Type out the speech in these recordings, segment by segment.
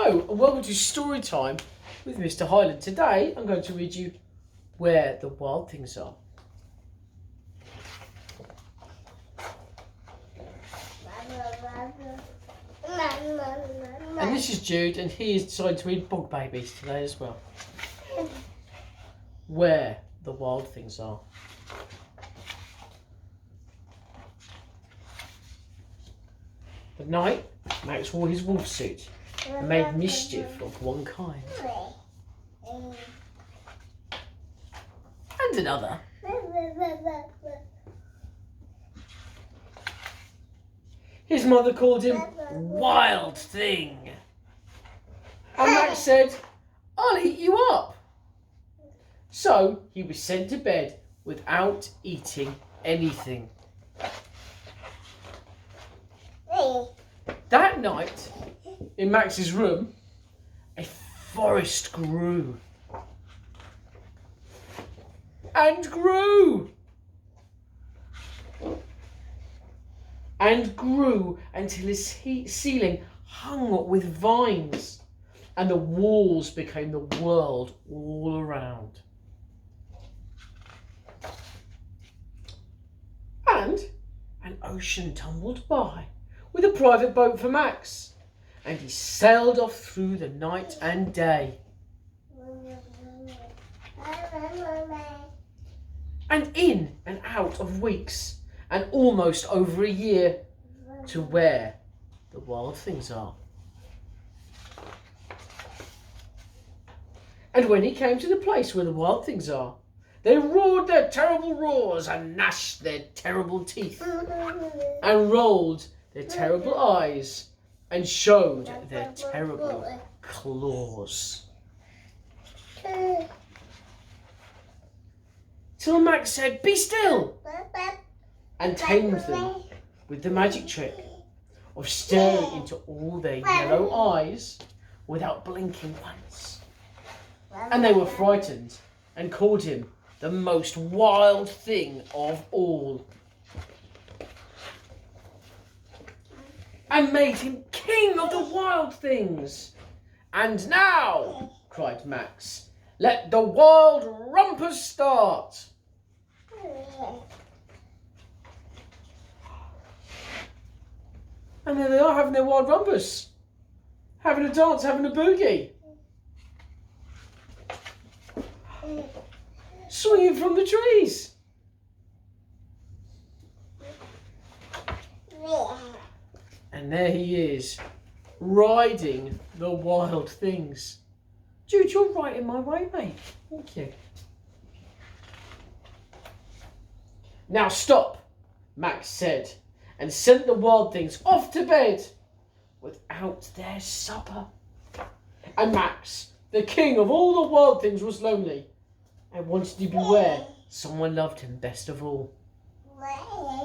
Hello and welcome to Story Time with Mr. Highland. Today I'm going to read you Where the Wild Things Are. And this is Jude, and he has decided to read Bog Babies today as well. Where the Wild Things Are. At night, Max wore his wolf suit and made mischief of one kind and another. His mother called him Wild Thing, and Max said, "I'll eat you up." So he was sent to bed without eating anything. That night, in Max's room, a forest grew and grew and grew until his ceiling hung with vines and the walls became the world all around. And an ocean tumbled by with a private boat for Max, and he sailed off through the night and day. And in and out of weeks, and almost over a year, to where the wild things are. And when he came to the place where the wild things are, they roared their terrible roars and gnashed their terrible teeth and rolled their terrible eyes and showed their terrible claws. Till Max said, "Be still," and tamed them with the magic trick of staring into all their yellow eyes without blinking once. And they were frightened and called him the most wild thing of all, and made him king of the wild things. "And now," cried Max, "let the wild rumpers start." And there they are, having their wild rumpers, having a dance, having a boogie, swinging from the trees. And there he is, riding the wild things. Jude, you're right in my way, mate. Thank you. "Now stop," Max said, and sent the wild things off to bed without their supper. And Max, the king of all the wild things, was lonely and wanted to be where someone loved him best of all.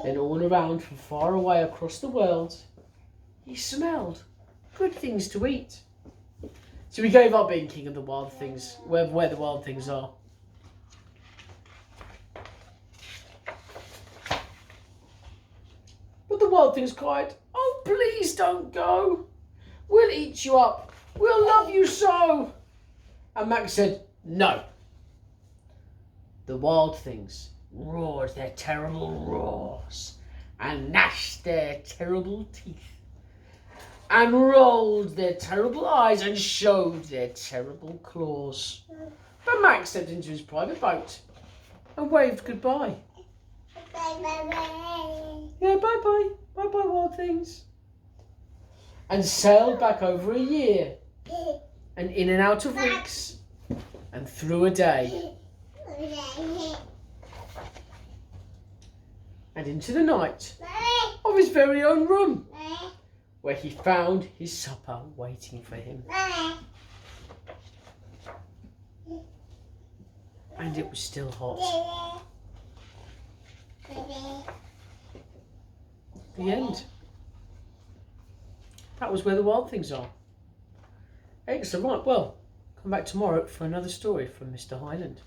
Then all around, from far away across the world, he smelled good things to eat. So he gave up being king of the wild things, where the wild things are. But the wild things cried, "Oh, please don't go. We'll eat you up. We'll love you so." And Max said, "No." The wild things roared their terrible roars and gnashed their terrible teeth and rolled their terrible eyes and showed their terrible claws. But Max stepped into his private boat and waved goodbye. Yeah, bye-bye. Bye-bye, wild things. And sailed back over a year, and in and out of weeks, and through a day, and into the night of his very own room, where he found his supper waiting for him. And it was still hot. The end. That was Where the Wild Things Are. Excellent. Right, well, come back tomorrow for another story from Mr. Highland.